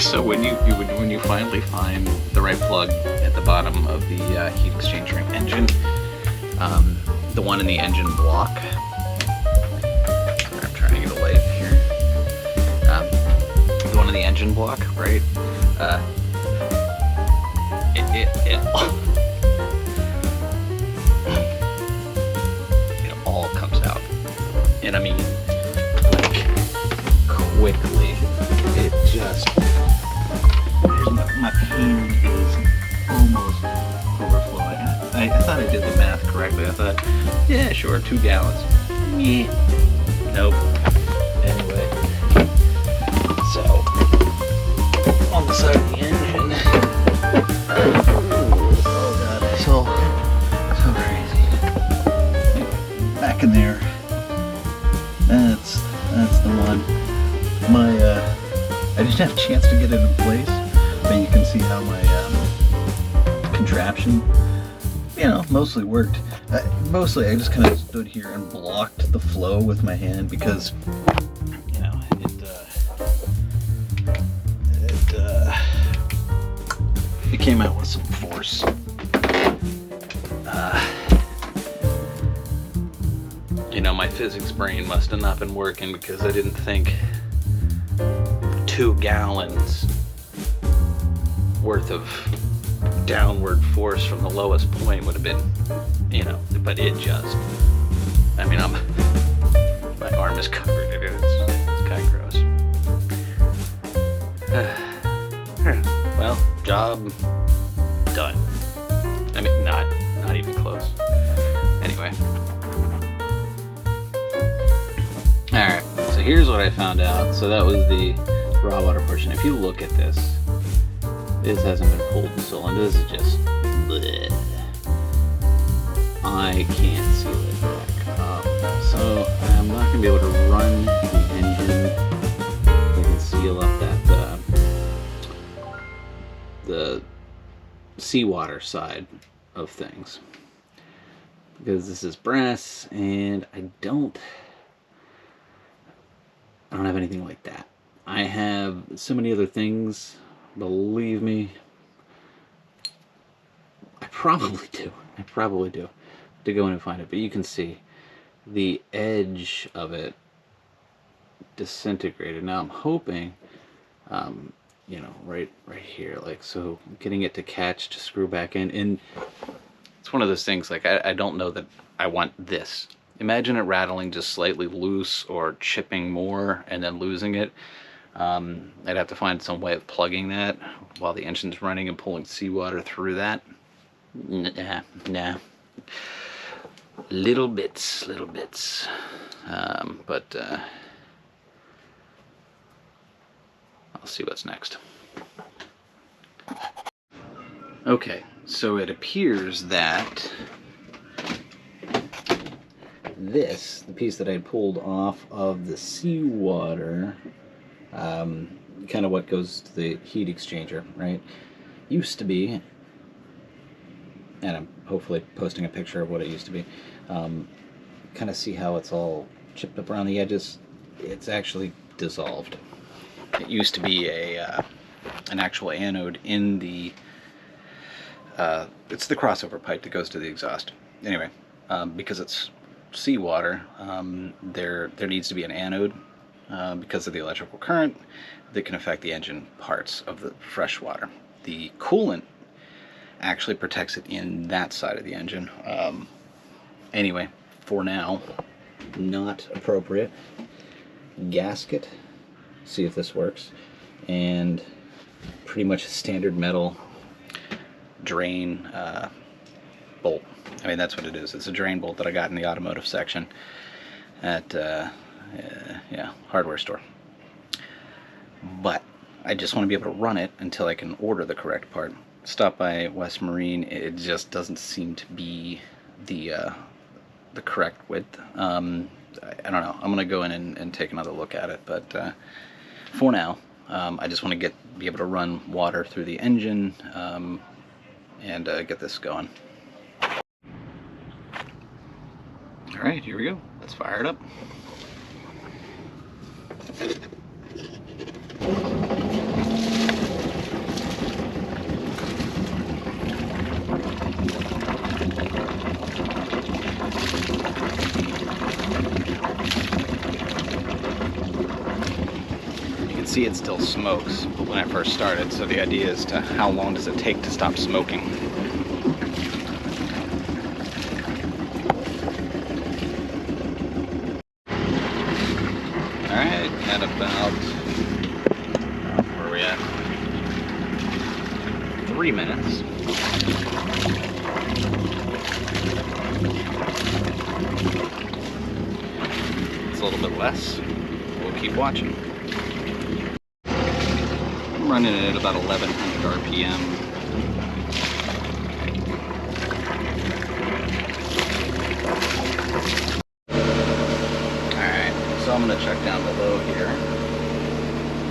So when you finally find the right plug at the bottom of the heat exchanger engine, the one in the engine block. Sorry, I'm trying to get a light here. The one in the engine block, right? It all comes out, and I mean, like, quickly. It just, my pan is almost overflowing. I thought I did the math correctly. I thought, yeah, sure, 2 gallons. Yeah. Nope. Anyway, so on the side of the engine, oh god, it's so crazy. Back in there, that's the one. I didn't have a chance to get it in place, but you can see how my contraption, mostly worked. Mostly I just kind of stood here and blocked the flow with my hand because, it came out with some force. My physics brain must have not been working because I didn't think 2 gallons worth of downward force from the lowest point would have been, but it just, my arm is covered in it. It's kind of gross. Well, job done. Not even close. Anyway. Alright, so here's what I found out. So that was the raw water portion. If you look at this, this hasn't been pulled in cylinder. This is just bleh. I can't seal it back up. So I'm not going to be able to run the engine and seal up that the seawater side of things. Because this is brass and I don't have anything like that. I have so many other things, believe me. I probably do to go in and find it, but you can see the edge of it disintegrated. Now I'm hoping, right here, like so, getting it to catch to screw back in, and it's one of those things, like I don't know that I want this. Imagine it rattling just slightly loose or chipping more and then losing it. I'd have to find some way of plugging that while the engine's running and pulling seawater through that. Nah. Little bits. But I'll see what's next. Okay, so it appears that the piece that I pulled off of the seawater, kind of what goes to the heat exchanger, right? Used to be, and I'm hopefully posting a picture of what it used to be. Kind of see how it's all chipped up around the edges. It's actually dissolved. It used to be an actual anode in the it's the crossover pipe that goes to the exhaust. Anyway, because it's seawater, there needs to be an anode because of the electrical current that can affect the engine parts of the fresh water. The coolant actually protects it in that side of the engine. Anyway, for now, not appropriate. Gasket, see if this works, and pretty much a standard metal drain bolt. That's what it is. It's a drain bolt that I got in the automotive section at hardware store. But I just want to be able to run it until I can order the correct part. Stop by West Marine. It just doesn't seem to be the correct width. I don't know. I'm gonna go in and take another look at it. But for now, I just want to be able to run water through the engine and get this going. All right, here we go. Let's fire it up. see it still smokes when it first started, so the idea is to how long does it take to stop smoking. Alright, at about, where are we at? 3 minutes. It's a little bit less. We'll keep watching. I'm running it at about 1100 RPM. Alright, so I'm going to check down below here.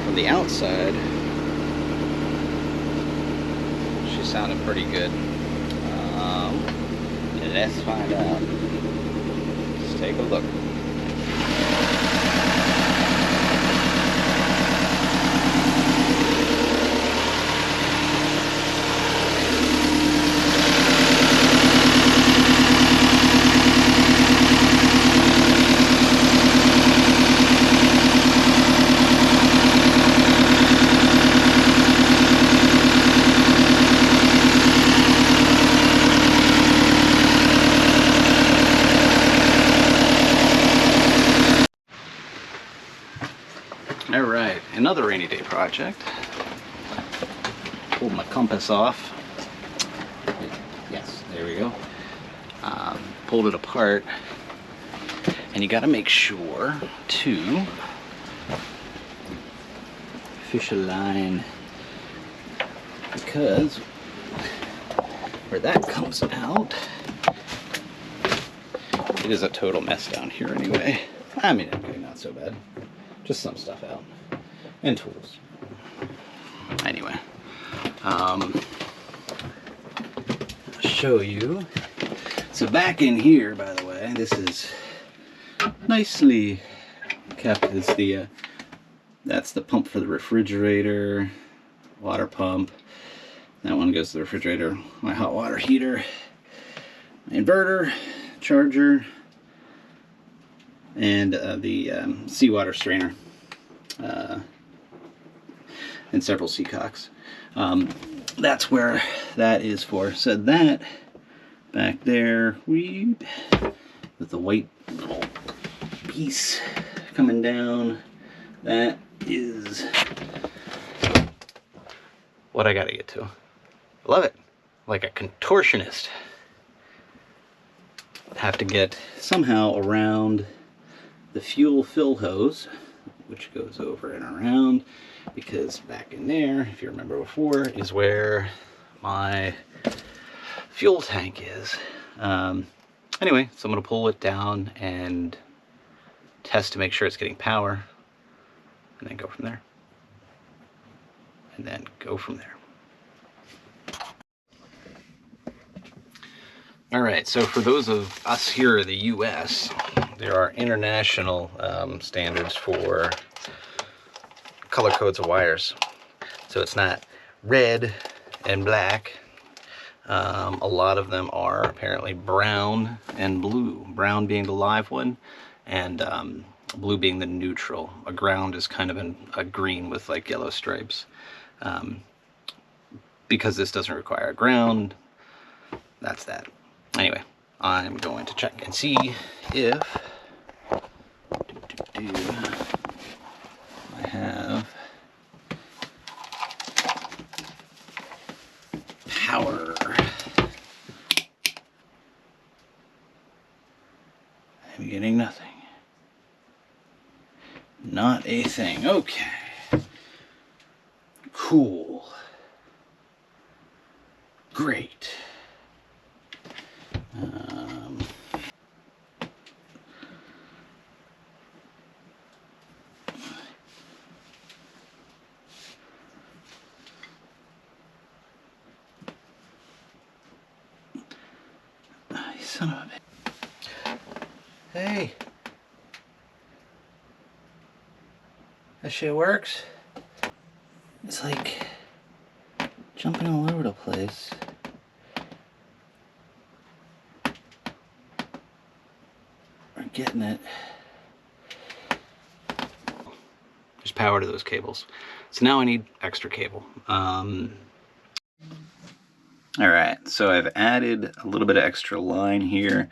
From the outside, she's sounding pretty good. Let's find out. Let's take a look. Alright, another rainy day project. Pulled my compass off. Yes, there we go. Pulled it apart. And you gotta make sure to fish a line, because where that comes out, it is a total mess down here anyway. I mean, okay, not so bad. Just some stuff out. And tools. Anyway. I'll show you. So back in here, by the way, this is nicely kept. It's the, that's the pump for the refrigerator. Water pump. That one goes to the refrigerator. My hot water heater. My inverter. Charger. And the seawater strainer, and several seacocks. That's where that is for. So that back there, with the white little piece coming down, that is what I gotta get to. I love it, like a contortionist. Have to get somehow around the fuel fill hose, which goes over and around, because back in there, if you remember before, is where my fuel tank is. Anyway, so I'm going to pull it down and test to make sure it's getting power, and then go from there. And then go from there. Alright, so for those of us here in the US, there are international standards for color codes of wires. So it's not red and black. A lot of them are apparently brown and blue. Brown being the live one, and blue being the neutral. A ground is kind of a green with like yellow stripes. Because this doesn't require a ground, that's that. Anyway, I'm going to check and see if I have power. I'm getting nothing. Not a thing. Okay. Cool. Great. Son of a bitch. Hey. That shit works. It's like jumping all over the place. We're getting it. power to those cables. So now I need extra cable. All right, so I've added a little bit of extra line here,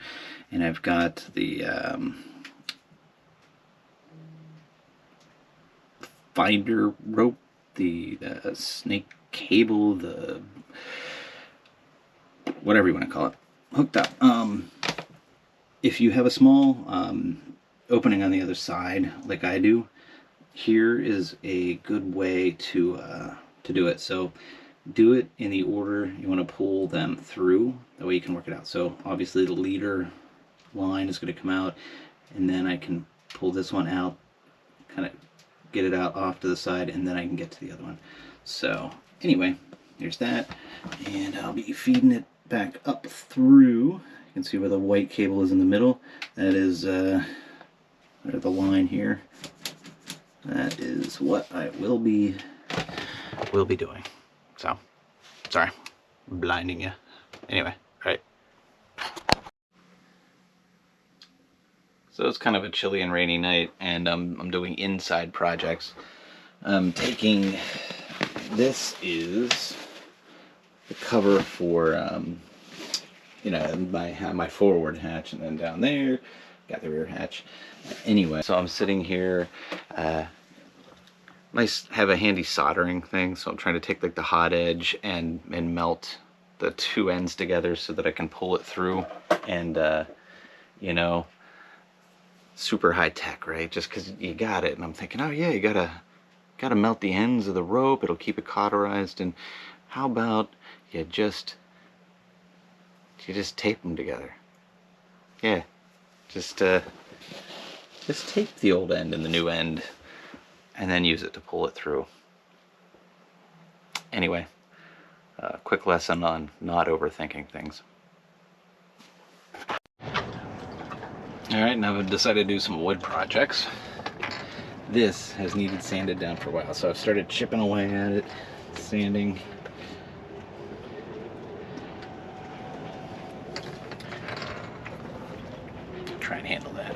and I've got the finder rope, the snake cable, the whatever you want to call it, hooked up. If you have a small opening on the other side, like I do, here is a good way to do it. So do it in the order you want to pull them through. That way you can work it out. So obviously the leader line is going to come out, and then I can pull this one out, kind of get it out off to the side, and then I can get to the other one. So anyway, here's that, and I'll be feeding it back up through. You can see where the white cable is in the middle. That is the line here. That is what I will be doing. So, sorry, I'm blinding you. Anyway, right. So it's kind of a chilly and rainy night, and I'm doing inside projects. I'm taking, this is the cover for, you know, my forward hatch, and then down there, got the rear hatch. Anyway, so I'm sitting here, have a handy soldering thing, so I'm trying to take like the hot edge and melt the two ends together so that I can pull it through, and you know, super high tech, right? Just because you got it, and I'm thinking, oh yeah, you gotta melt the ends of the rope, it'll keep it cauterized, and how about you just tape them together? Yeah, just tape the old end and the new end, and then use it to pull it through. Anyway, quick lesson on not overthinking things. Alright, now I've decided to do some wood projects. This has needed sanded down for a while, so I've started chipping away at it, sanding. Try and handle that.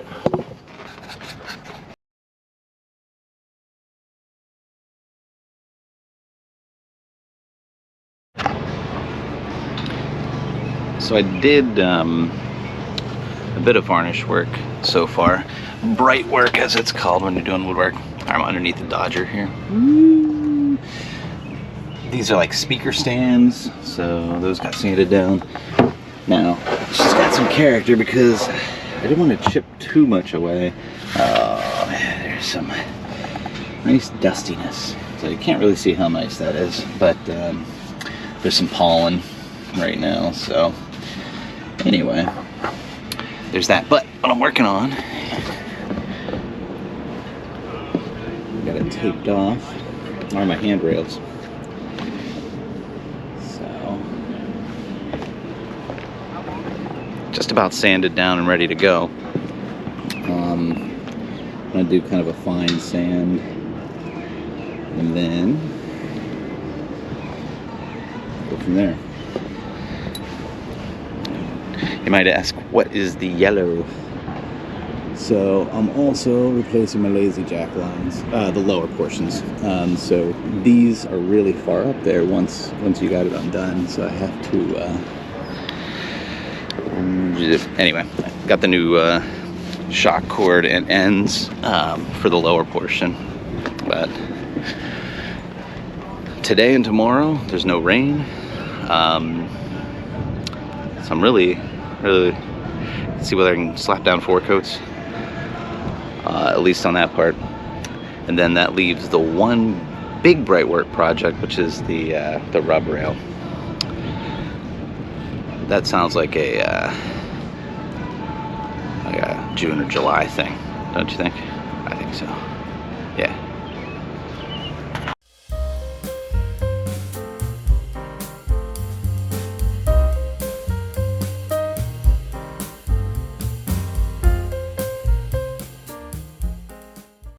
So I did a bit of varnish work so far. Bright work, as it's called when you're doing woodwork. I'm underneath the Dodger here. These are like speaker stands, so those got sanded down. Now, it's just got some character because I didn't want to chip too much away. Oh man, there's some nice dustiness. So you can't really see how nice that is, but there's some pollen right now, so anyway, there's that. But what I'm working on, got it taped off, are my handrails. So just about sanded down and ready to go. I'm gonna do kind of a fine sand, and then go from there. You might ask, what is the yellow? So I'm also replacing my lazy jack lines, the lower portions. So these are really far up there once you got it undone. So I have to. Anyway, got the new shock cord and ends for the lower portion, but today and tomorrow there's no rain. So I'm really see whether I can slap down 4 coats, at least on that part, and then that leaves the one big bright work project, which is the rub rail. That sounds like a June or July thing, don't you think? I think so.